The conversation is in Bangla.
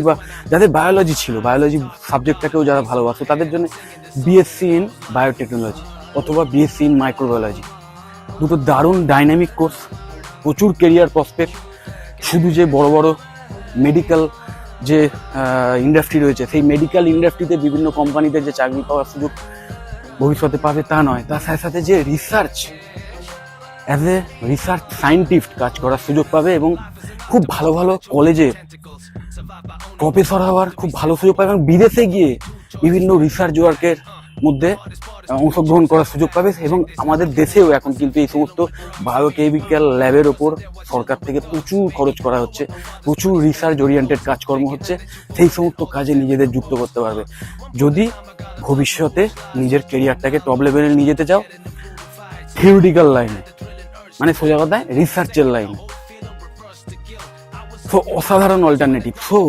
বা যাদের বায়োলজি ছিল, বায়োলজি সাবজেক্টটাকেও যারা ভালোবাসে তাদের জন্য বিএসসি ইন বায়োটেকনোলজি অথবা বিএসসি ইন মাইক্রোবায়োলজি, দুটো দারুণ ডাইনামিক কোর্স, প্রচুর কেরিয়ার প্রসপেক্ট। শুধু যে বড় বড় মেডিকেল যে ইন্ডাস্ট্রি রয়েছে সেই মেডিকেল ইন্ডাস্ট্রিতে বিভিন্ন কোম্পানিতে যে চাকরি পাওয়ার সুযোগ ভবিষ্যতে পাবে তা নয়, তার সাথে সাথে যে research as a research scientist কাজ করার সুযোগ পাবে এবং খুব ভালো ভালো কলেজে প্রফেসর হওয়ার খুব ভালো সুযোগ পাবে এবং বিদেশে গিয়ে বিভিন্ন রিসার্চ ওয়ার্কের মধ্যে অংশগ্রহণ করার সুযোগ পাবে। এবং আমাদের দেশেও এখন কিন্তু এই সমস্ত বায়োকেমিক্যাল ল্যাবের ওপর সরকার থেকে প্রচুর খরচ করা হচ্ছে, প্রচুর রিসার্চ ওরিয়েন্টেড কাজকর্ম হচ্ছে, সেই সমস্ত কাজে নিজেদের যুক্ত করতে পারবে যদি ভবিষ্যতে নিজের কেরিয়ারটাকে টপ লেভেলে নিয়ে যেতে চাও। থিওরিটিক্যাল লাইনে মানে সোজা কথায় রিসার্চের লাইনে, সো অসাধারণ অল্টারনেটিভ। সো